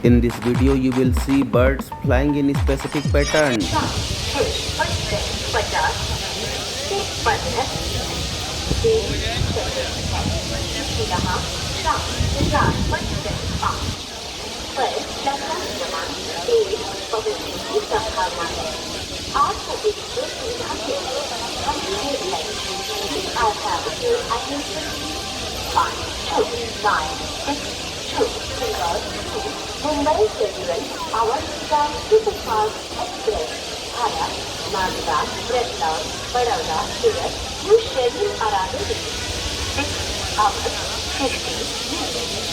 In this video, you will see birds flying in specific patterns. Mumbai Chandigarh आवासीय superfast express भाया नागदा रतलाम बड़ौदा सूरत new schedule arrival 6 hours 50 minutes.